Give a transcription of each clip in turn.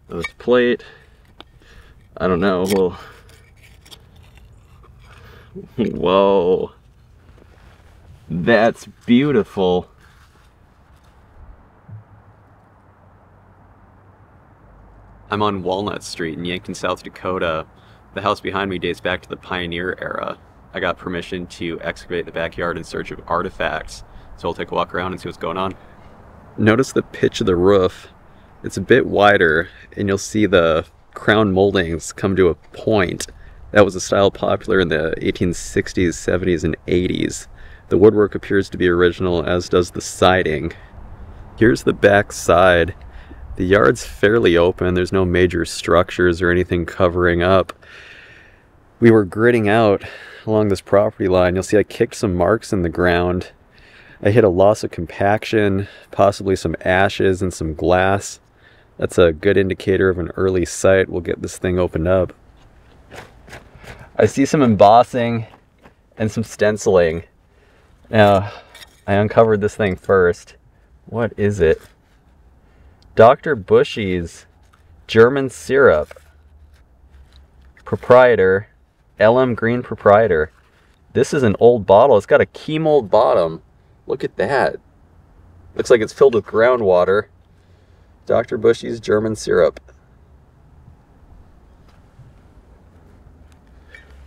This plate, I don't know, well, whoa, that's beautiful. I'm on Walnut Street in Yankton, South Dakota. The house behind me dates back to the pioneer era. I got permission to excavate the backyard in search of artifacts, so I'll take a walk around and see what's going on. Notice the pitch of the roof. It's a bit wider, and you'll see the crown moldings come to a point. That was a style popular in the 1860s, 70s, and 80s. The woodwork appears to be original, as does the siding. Here's the back side. The yard's fairly open. There's no major structures or anything covering up. We were gridding out along this property line. You'll see I kicked some marks in the ground. I hit a loss of compaction, possibly some ashes and some glass. That's a good indicator of an early site. We'll get this thing opened up. I see some embossing and some stenciling. Now, I uncovered this thing first. What is it? Dr. Bushy's German syrup. Proprietor, LM Green proprietor. This is an old bottle. It's got a key mold bottom. Look at that. Looks like it's filled with groundwater. Dr. Bushy's German syrup.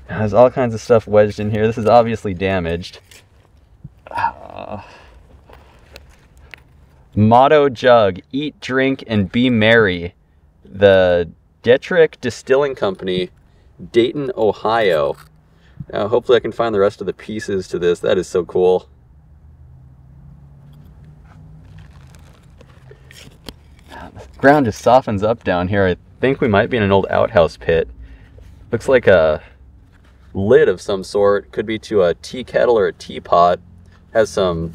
There's all kinds of stuff wedged in here. This is obviously damaged. Motto jug, eat, drink, and be merry. The Dietrich Distilling Company, Dayton, Ohio. Now, hopefully I can find the rest of the pieces to this. That is so cool. The ground just softens up down here. I think we might be in an old outhouse pit. Looks like a lid of some sort. Could be to a tea kettle or a teapot. Has some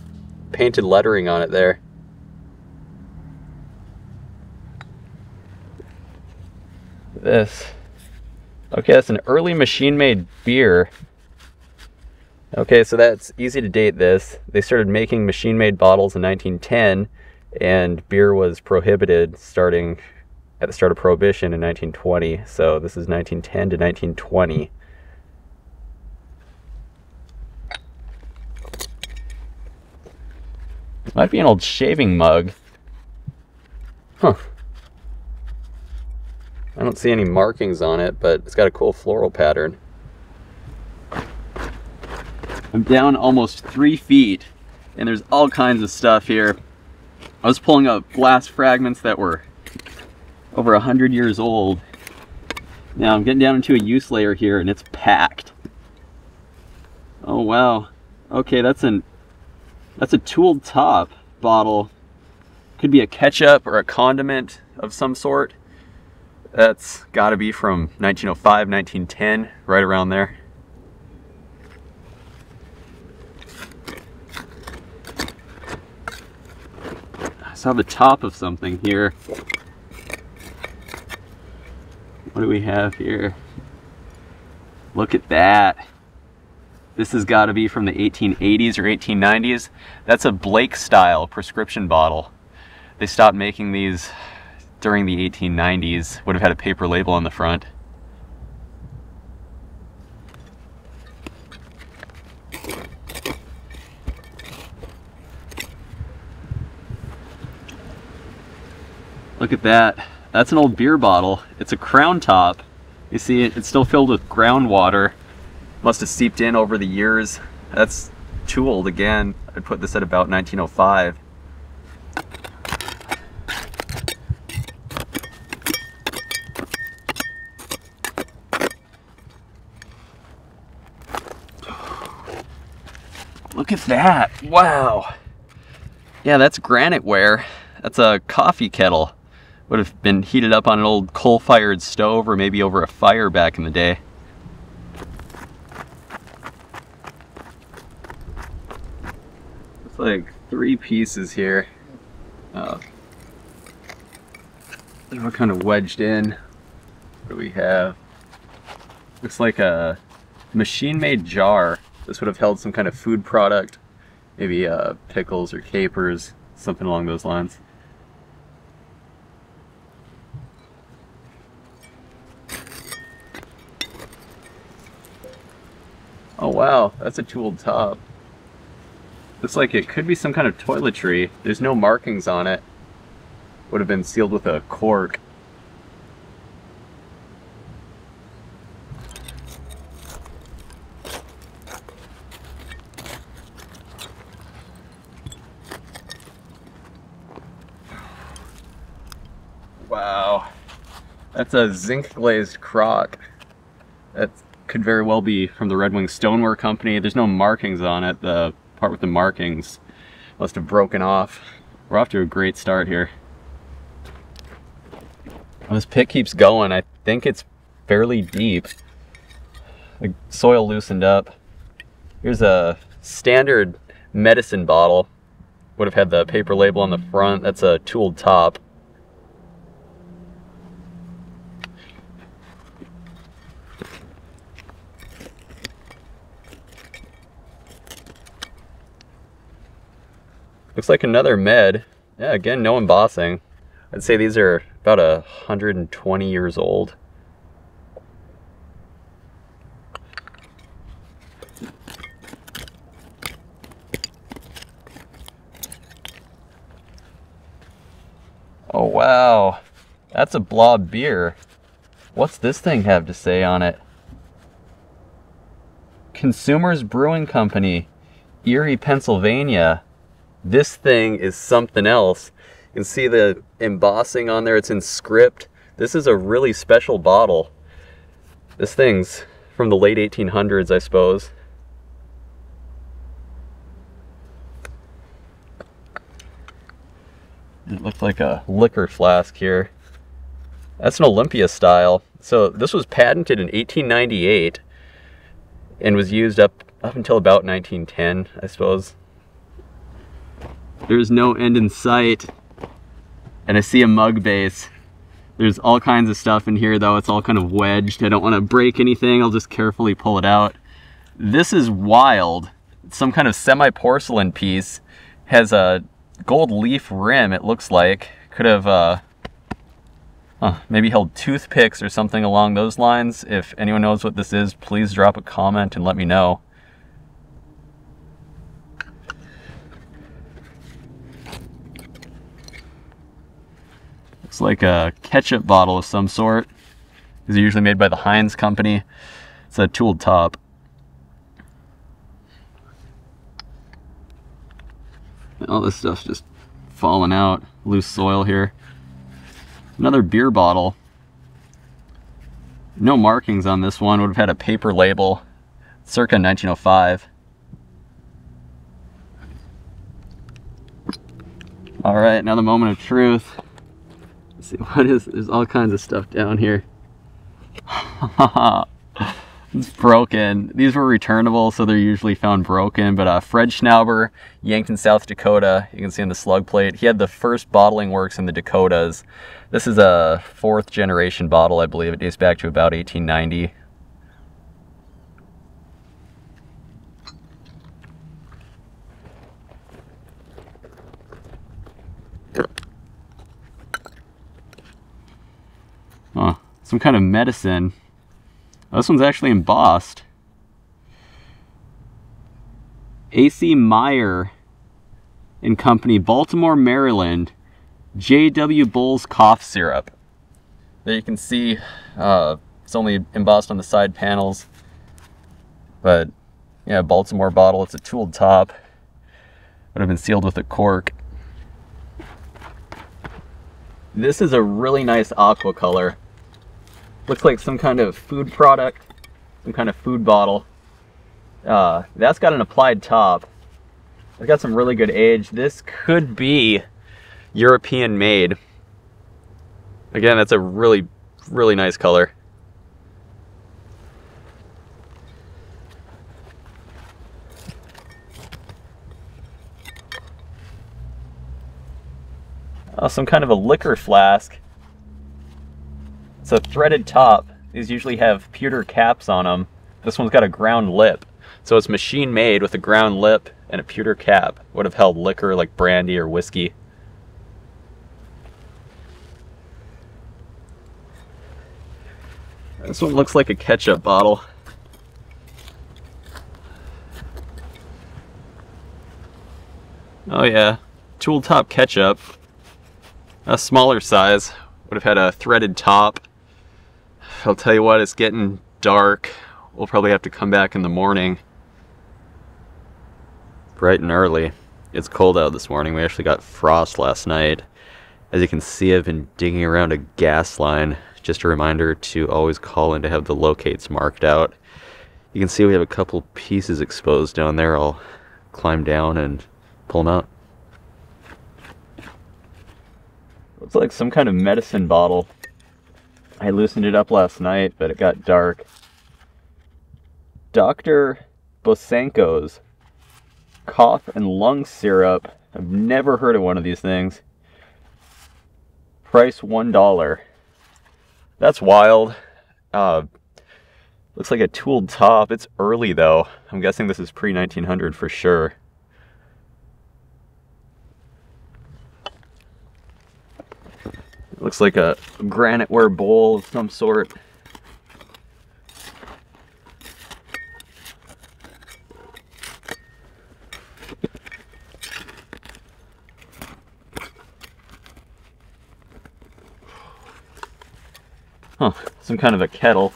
painted lettering on it there. This. Okay, that's an early machine-made beer. Okay, so that's easy to date this. They started making machine-made bottles in 1910, and beer was prohibited starting at the start of Prohibition in 1920. So this is 1910 to 1920. Might be an old shaving mug. Huh. I don't see any markings on it, but it's got a cool floral pattern. I'm down almost 3 feet, and there's all kinds of stuff here. I was pulling up glass fragments that were over 100 years old. Now I'm getting down into a use layer here, and it's packed. Oh wow. Okay, that's a tooled top bottle. Could be a ketchup or a condiment of some sort. That's got to be from 1905, 1910, right around there. I saw the top of something here. What do we have here? Look at that. This has got to be from the 1880s or 1890s. That's a Blake style prescription bottle. They stopped making these during the 1890s. Would have had a paper label on the front. Look at that. That's an old beer bottle. It's a crown top. You see it's still filled with groundwater. Must have seeped in over the years. That's too old again. I'd put this at about 1905. Look at that. Wow. Yeah, that's granite ware. That's a coffee kettle. Would have been heated up on an old coal-fired stove or maybe over a fire back in the day. It's like 3 pieces here. They were kind of wedged in. What do we have? Looks like a machine-made jar. This would have held some kind of food product, maybe pickles or capers, something along those lines. wow, that's a tooled top. Looks like it could be some kind of toiletry. There's no markings on it. Would have been sealed with a cork. Wow, that's a zinc glazed crock. That could very well be from the Red Wing Stoneware Company. There's no markings on it. The part with the markings must have broken off. We're off to a great start here. Well, this pit keeps going. I think it's fairly deep. The soil loosened up. Here's a standard medicine bottle. Would have had the paper label on the front. That's a tooled top. Looks like another med. Yeah, again, no embossing. I'd say these are about 120 years old. Oh wow, that's a blob beer. What's this thing have to say on it? Consumers Brewing Company, Erie, Pennsylvania. This thing is something else. You can see the embossing on there. It's in script. This is a really special bottle. This thing's from the late 1800s, I suppose. It looked like a liquor flask here. That's an Olympia style. So this was patented in 1898 and was used up until about 1910, I suppose. There's no end in sight. And I see a mug base. There's all kinds of stuff in here though. It's all kind of wedged. I don't want to break anything. I'll just carefully pull it out. This is wild. It's some kind of semi-porcelain piece. Has a gold leaf rim, it looks like. Could have maybe held toothpicks or something along those lines. If anyone knows what this is, please drop a comment and let me know. Looks like a ketchup bottle of some sort. These are usually made by the Heinz company. It's a tooled top. All this stuff's just falling out. Loose soil here. Another beer bottle. No markings on this one. Would have had a paper label. Circa 1905. All right, now the moment of truth. Let's see, what is, there's all kinds of stuff down here. It's broken. These were returnable, so they're usually found broken, but Fred Schnauber, Yankton, South Dakota, you can see on the slug plate, he had the first bottling works in the Dakotas. This is a 4th generation bottle, I believe. It dates back to about 1890. Oh, some kind of medicine. Oh, this one's actually embossed. A.C. Meyer and Company, Baltimore, Maryland. J.W. Bull's cough syrup. There you can see it's only embossed on the side panels. But yeah, Baltimore bottle. It's a tooled top. Would have been sealed with a cork. This is a really nice aqua color. Looks like some kind of food product, some kind of food bottle. That's got an applied top. It's got some really good age. This could be European made. Again, that's a really, really nice color. Oh, some kind of a liquor flask. It's a threaded top. These usually have pewter caps on them. This one's got a ground lip. So it's machine made with a ground lip and a pewter cap. Would have held liquor like brandy or whiskey. This one looks like a ketchup bottle. yeah, tool top ketchup. A smaller size. Would have had a threaded top. I'll tell you what, it's getting dark. We'll probably have to come back in the morning. Bright and early. It's cold out this morning. We actually got frost last night. As you can see, I've been digging around a gas line. Just a reminder to always call in to have the locates marked out. You can see we have a couple pieces exposed down there. I'll climb down and pull them out. Looks like some kind of medicine bottle. I loosened it up last night, but it got dark. Dr. Bosenko's cough and lung syrup. I've never heard of one of these things. Price $1. That's wild. Looks like a tooled top. It's early though. I'm guessing this is pre-1900 for sure. It looks like a graniteware bowl of some sort. Huh, some kind of a kettle.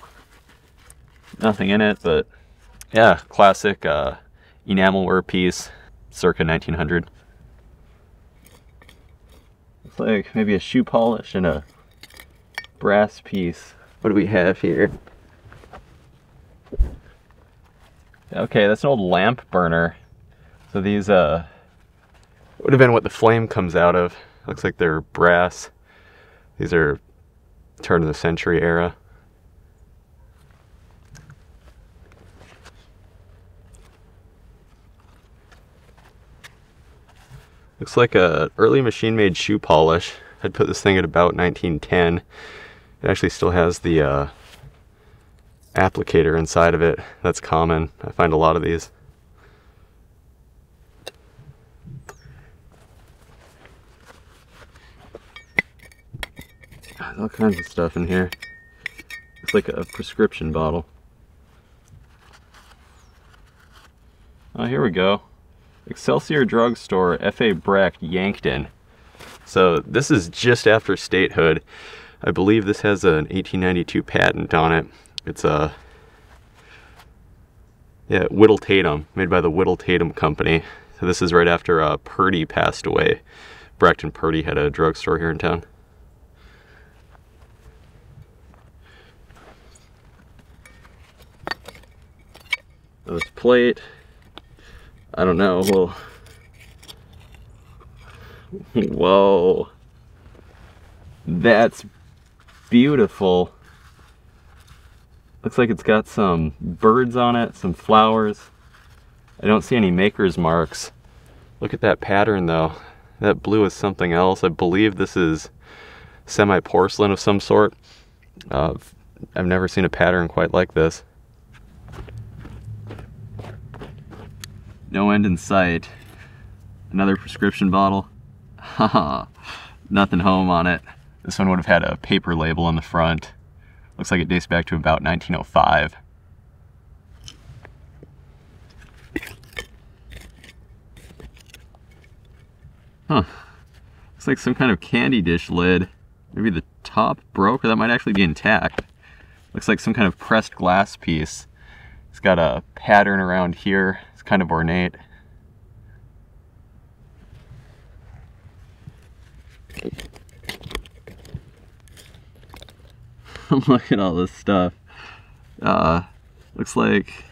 Nothing in it, but yeah, classic enamelware piece, circa 1900. It's like maybe a shoe polish and a brass piece. What do we have here? Okay, that's an old lamp burner. So these would have been what the flame comes out of. Looks like they're brass. These are turn of the century era. Looks like a early machine-made shoe polish. I'd put this thing at about 1910. It actually still has the applicator inside of it. That's common. I find a lot of these. There's all kinds of stuff in here. It's like a prescription bottle. Oh, here we go. Excelsior Drugstore, F.A. Brecht, Yankton. So this is just after statehood. I believe this has an 1892 patent on it. It's a Whittle Tatum, made by the Whittle Tatum Company. So this is right after Purdy passed away. Brecht and Purdy had a drugstore here in town. This plate, I don't know. Well, whoa, that's beautiful. Looks like it's got some birds on it, some flowers. I don't see any maker's marks. Look at that pattern though. That blue is something else. I believe this is semi-porcelain of some sort. I've never seen a pattern quite like this. No end in sight. Another prescription bottle. Haha, nothing home on it. This one would have had a paper label on the front. Looks like it dates back to about 1905. Huh. Looks like some kind of candy dish lid. Maybe the top broke, or that might actually be intact. Looks like some kind of pressed glass piece. It's got a pattern around here. It's kind of ornate. Look at all this stuff. Looks like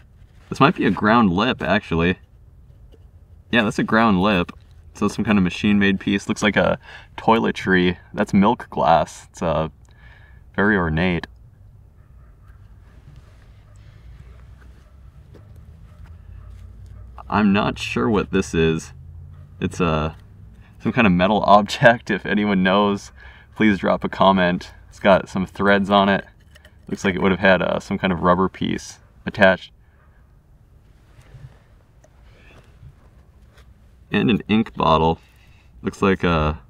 this might be a ground lip, actually. Yeah, that's a ground lip. So some kind of machine-made piece. Looks like a toiletry. That's milk glass. It's very ornate. I'm not sure what this is. It's some kind of metal object. If anyone knows, please drop a comment. It's got some threads on it. Looks like it would have had some kind of rubber piece attached. And an ink bottle. Looks like a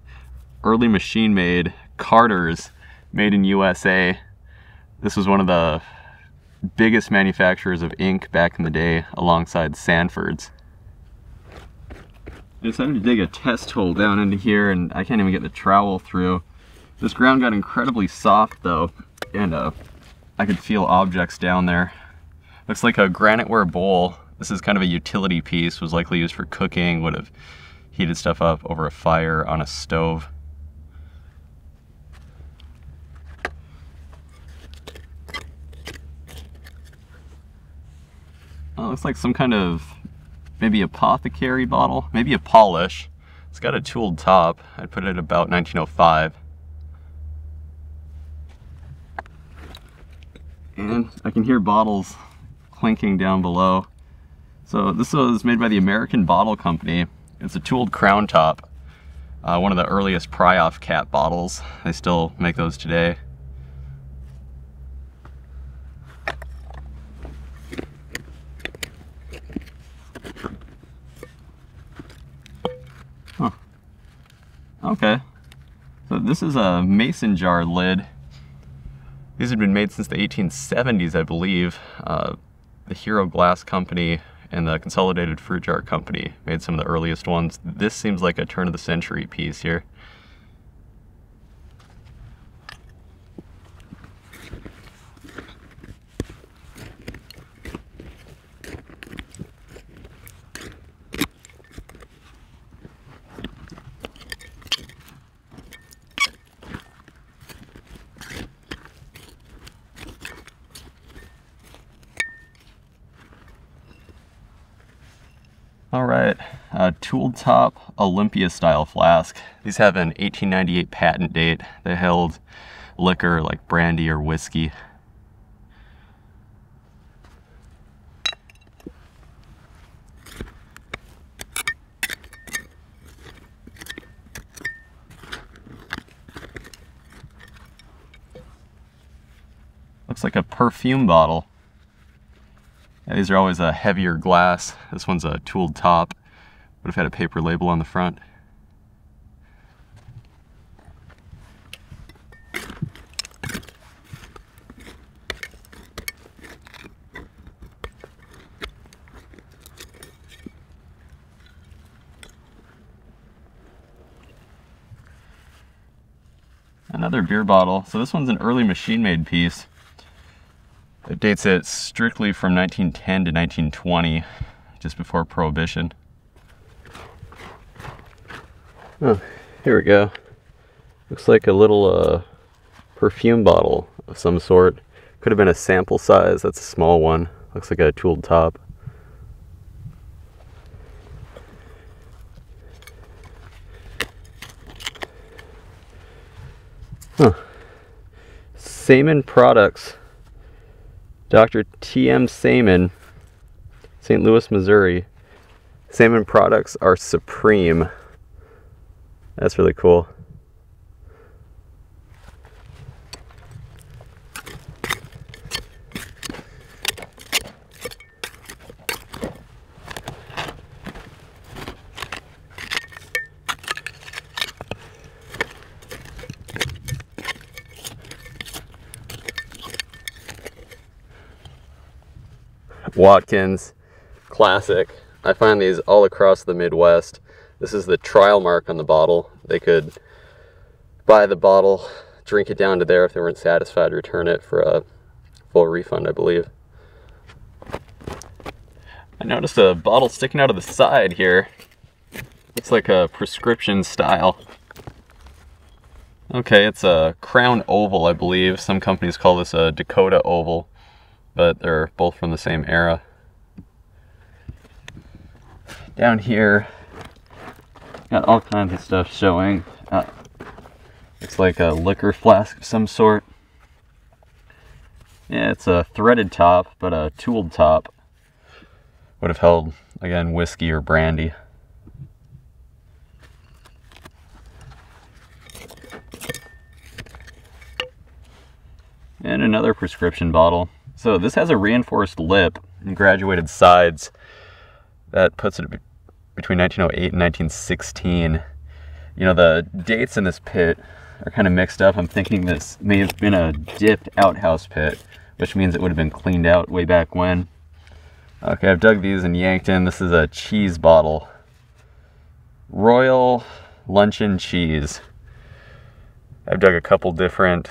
early machine-made Carter's, made in USA. This was one of the biggest manufacturers of ink back in the day, alongside Sanford's. I decided to dig a test hole down into here, and I can't even get the trowel through. This ground got incredibly soft though, and I could feel objects down there. Looks like a graniteware bowl. This is kind of a utility piece, was likely used for cooking, would have heated stuff up over a fire on a stove. Oh, looks like some kind of maybe apothecary bottle, maybe a polish. It's got a tooled top. I'd put it at about 1905. And I can hear bottles clinking down below. So this was made by the American Bottle Company. It's a tooled crown top. One of the earliest pry-off cap bottles. They still make those today. Huh. Okay. So this is a mason jar lid. These had been made since the 1870s, I believe. The Hero Glass Company and the Consolidated Fruit Jar Company made some of the earliest ones. This seems like a turn-of-the-century piece here. All right, tooled top Olympia style flask. These have an 1898 patent date. They held liquor like brandy or whiskey. Looks like a perfume bottle. Yeah, these are always a heavier glass. This one's a tooled top. Would have had a paper label on the front. Another beer bottle. So this one's an early machine-made piece. It dates it strictly from 1910 to 1920, just before Prohibition. Oh, here we go. Looks like a little perfume bottle of some sort. Could have been a sample size. That's a small one. Looks like a tooled top. Huh. Saman Products. Dr. T.M. Saman, St. Louis, Missouri. Saman products are supreme. That's really cool. Watkins, classic. I find these all across the Midwest. This is the trial mark on the bottle. They could buy the bottle, drink it down to there. If they weren't satisfied, return it for a full refund, I believe. I noticed a bottle sticking out of the side here. Looks like a prescription style. Okay, it's a Crown Oval, I believe. Some companies call this a Dakota Oval, but they're both from the same era. Down here, got all kinds of stuff showing. Looks like a liquor flask of some sort. Yeah, it's a threaded top, but a tooled top. Would have held, again, whiskey or brandy. And another prescription bottle. So this has a reinforced lip and graduated sides. That puts it between 1908 and 1916. You know, the dates in this pit are kind of mixed up. I'm thinking this may have been a dipped outhouse pit, which means it would have been cleaned out way back when. Okay, I've dug these in Yankton. This is a cheese bottle. Royal Luncheon Cheese. I've dug a couple different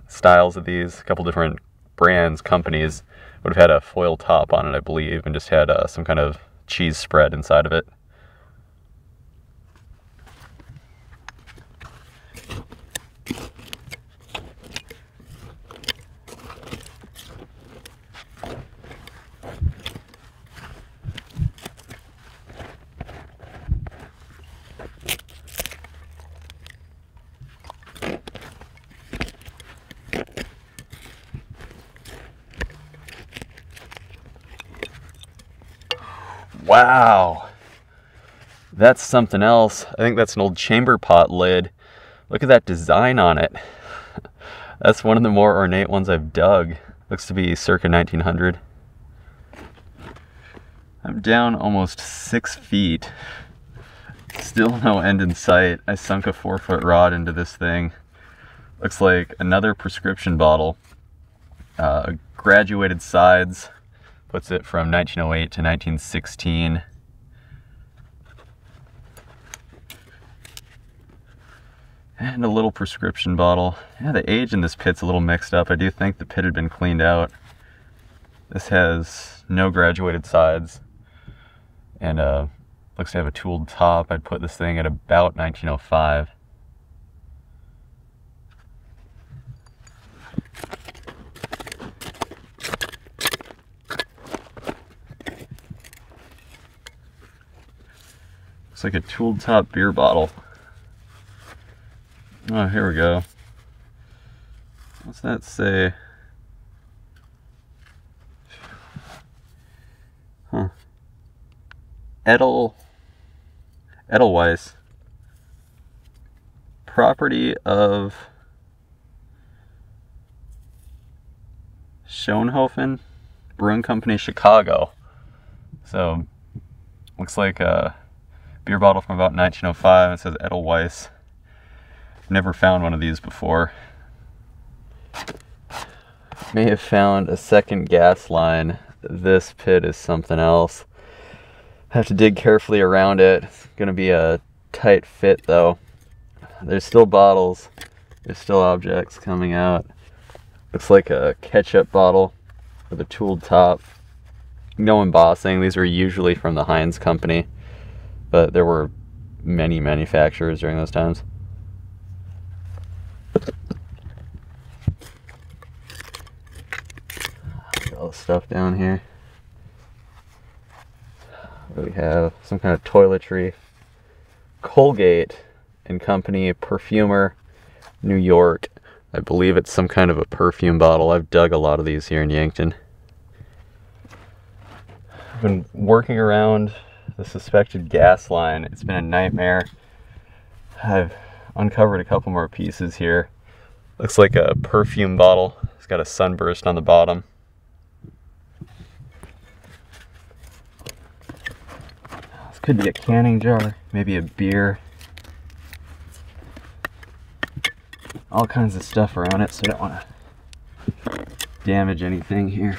styles of these, a couple different brands, companies. Would have had a foil top on it, I believe, and just had some kind of cheese spread inside of it. Wow, that's something else. I think that's an old chamber pot lid. Look at that design on it. That's one of the more ornate ones I've dug. Looks to be circa 1900. I'm down almost 6 feet. Still no end in sight. I sunk a 4-foot rod into this thing. Looks like another prescription bottle. Graduated sides. Puts it from 1908 to 1916. And a little prescription bottle. Yeah, the age in this pit's a little mixed up. I do think the pit had been cleaned out. This has no graduated sides. And looks to have a tooled top. I'd put this thing at about 1905. Looks like a tooled top beer bottle. Oh, here we go. What's that say? Huh. Edelweiss. Property of Schoenhofen Brewing Company, Chicago. So, looks like a beer bottle from about 1905. It says Edelweiss. Never found one of these before. May have found a second gas line. This pit is something else. Have to dig carefully around it. It's gonna be a tight fit though. There's still bottles. There's still objects coming out. Looks like a ketchup bottle with a tooled top. No embossing. These were usually from the Heinz company, but there were many manufacturers during those times. All the stuff down here. What do we have? Some kind of toiletry. Colgate and Company, perfumer, New York. I believe it's some kind of a perfume bottle. I've dug a lot of these here in Yankton. I've been working around the suspected gas line. It's been a nightmare. I've uncovered a couple more pieces here. Looks like a perfume bottle. It's got a sunburst on the bottom. This could be a canning jar, maybe a beer. All kinds of stuff around it, so I don't want to damage anything here.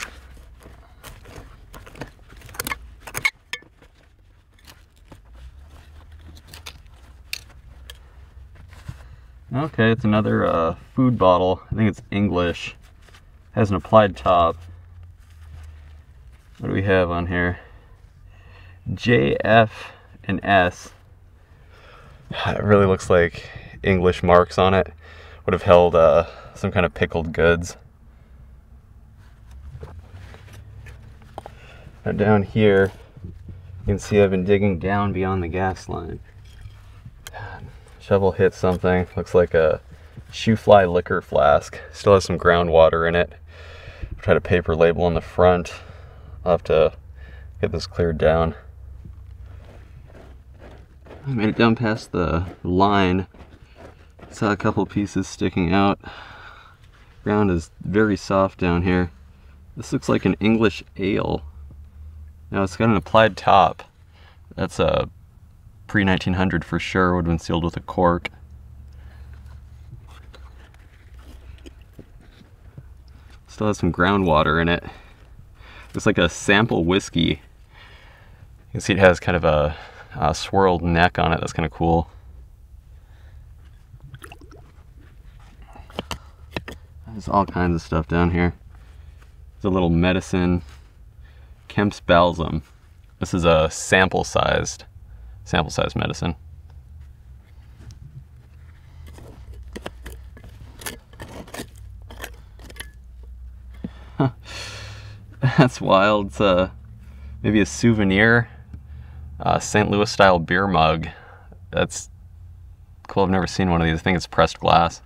Okay, it's another food bottle. I think it's English. Has an applied top. What do we have on here? J, F, and S. It really looks like English marks on it. Would have held some kind of pickled goods. Now down here, you can see I've been digging down beyond the gas line. Shovel hit something. Looks like a shoe fly liquor flask. Still has some groundwater in it. Try to paper label on the front. I'll have to get this cleared down. I made it down past the line. Saw a couple pieces sticking out. Ground is very soft down here. This looks like an English ale. Now it's got an applied top. That's a pre-1900 for sure. Would have been sealed with a cork. Still has some groundwater in it. Looks like a sample whiskey. You can see it has kind of a swirled neck on it. That's kind of cool. There's all kinds of stuff down here. There's a little medicine, Kemp's balsam. This is a sample-sized medicine. That's wild. It's maybe a souvenir, St. Louis style beer mug. That's cool. I've never seen one of these. I think it's pressed glass.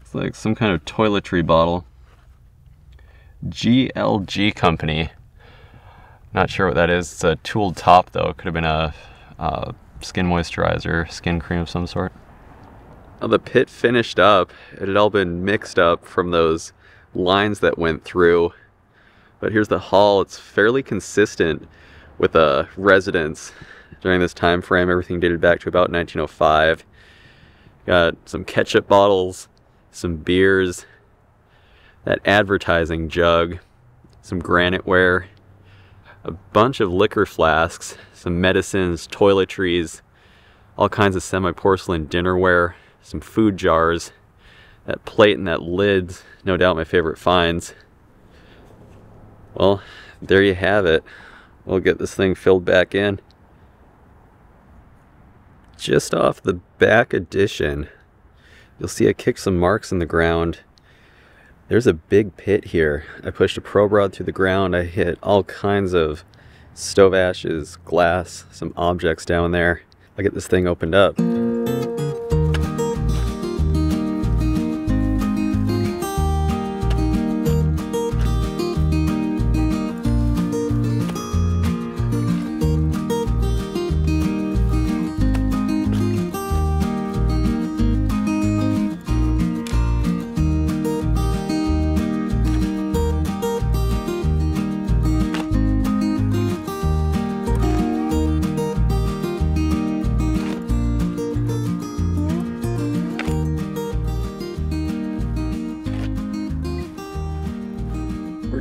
It's like some kind of toiletry bottle. GLG company. Not sure what that is. It's a tooled top though. It could have been a skin moisturizer, skin cream of some sort. Now the pit finished up. It had all been mixed up from those lines that went through. But here's the hull. It's fairly consistent with a residence during this time frame. Everything dated back to about 1905. Got some ketchup bottles, some beers, that advertising jug, some granite ware, a bunch of liquor flasks, some medicines, toiletries, all kinds of semi-porcelain dinnerware, some food jars, that plate and that lid's no doubt my favorite finds. Well, there you have it. We'll get this thing filled back in. Just off the back addition, you'll see I kicked some marks in the ground. There's a big pit here. I pushed a probe rod through the ground. I hit all kinds of stove ashes, glass, some objects down there. I'll get this thing opened up.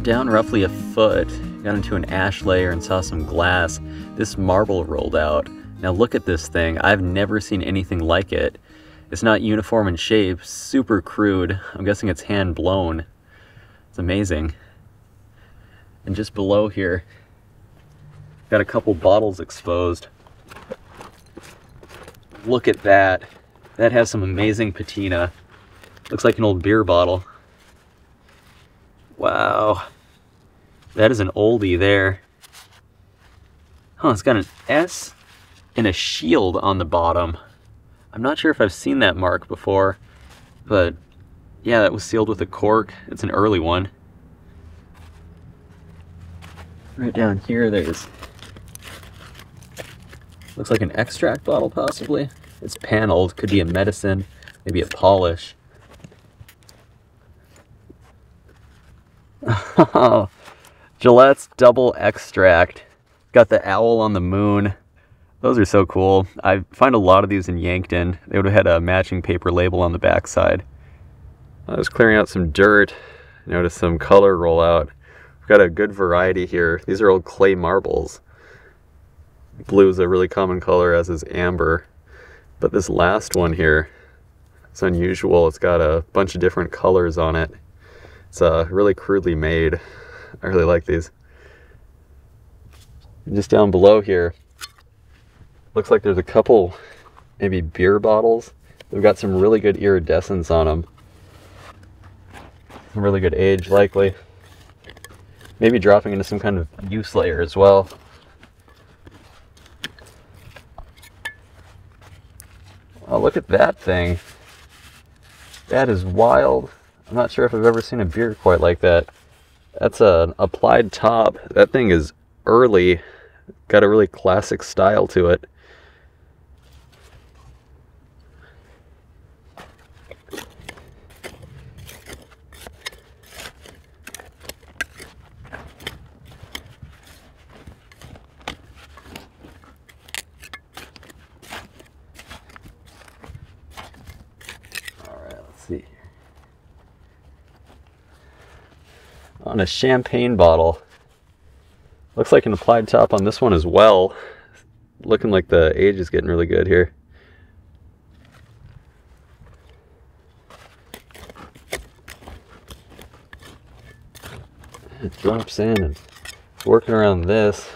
Down roughly a foot, got into an ash layer and saw some glass. This marble rolled out. Now look at this thing. I've never seen anything like it. It's not uniform in shape, super crude. I'm guessing it's hand blown. It's amazing. And just below here, got a couple bottles exposed. Look at that. That has some amazing patina. Looks like an old beer bottle. Wow. That is an oldie there. Huh, it's got an S and a shield on the bottom. I'm not sure if I've seen that mark before, but yeah, that was sealed with a cork. It's an early one. Right down here, there's... looks like an extract bottle, possibly. It's paneled. Could be a medicine, maybe a polish. Gillette's double extract. Got the owl on the moon. Those are so cool. I find a lot of these in Yankton. They would have had a matching paper label on the backside. I was clearing out some dirt. Noticed some color roll out. We've got a good variety here. These are old clay marbles. Blue is a really common color, as is amber. But this last one here, it's unusual. It's got a bunch of different colors on it. It's really crudely made. I really like these. And just down below here, looks like there's a couple maybe beer bottles. They've got some really good iridescence on them. Some really good age, likely. Maybe dropping into some kind of use layer as well. Oh, look at that thing. That is wild. I'm not sure if I've ever seen a beer quite like that. That's an applied top. That thing is early. Got a really classic style to it. on a champagne bottle. Looks like an applied top on this one as well. Looking like the age is getting really good here. It drops in and working around this.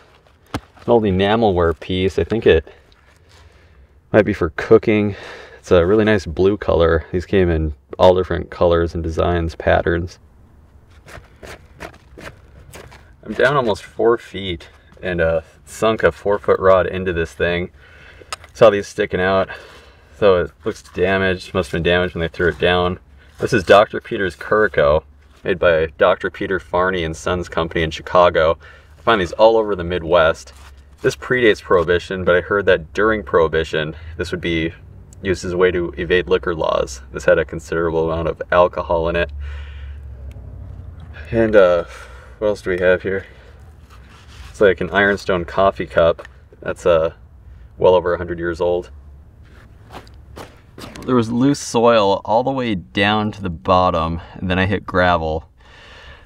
An old enamelware piece. I think it might be for cooking. It's a really nice blue color. These came in all different colors and designs, patterns. I'm down almost 4 feet and sunk a 4-foot rod into this thing. Saw these sticking out, so it looks damaged. Must have been damaged when they threw it down. This is Dr. Peter's Curaco, made by Dr. Peter Farney and Sons Company in Chicago. I find these all over the Midwest. This predates Prohibition, but I heard that during Prohibition, this would be used as a way to evade liquor laws. This had a considerable amount of alcohol in it. And what else do we have here? It's like an ironstone coffee cup. That's well over 100 years old. There was loose soil all the way down to the bottom, and then I hit gravel.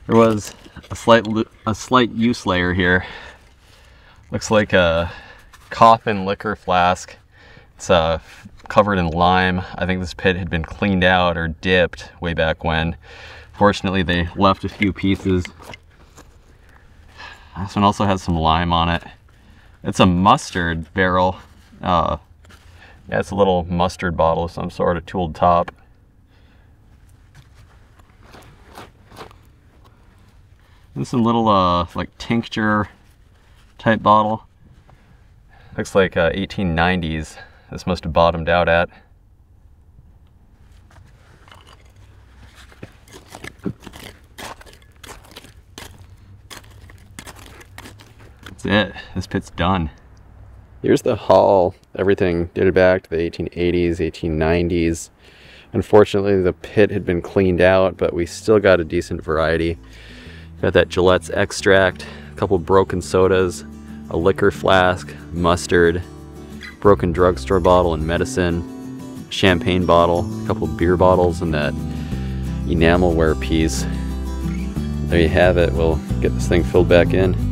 There was a slight use layer here. Looks like a coffin liquor flask. It's covered in lime. I think this pit had been cleaned out or dipped way back when. Fortunately, they left a few pieces. This one also has some lime on it. It's a mustard barrel. Yeah, it's a little mustard bottle of some sort, a tooled top. This is a little like tincture type bottle. Looks like 1890s. This must have bottomed out at. That's it. This pit's done. Here's the haul. Everything dated back to the 1880s, 1890s. Unfortunately, the pit had been cleaned out, but we still got a decent variety. Got that Gillette's extract, a couple broken sodas, a liquor flask, mustard, broken drugstore bottle and medicine, champagne bottle, a couple beer bottles, and that enamelware piece. There you have it. We'll get this thing filled back in.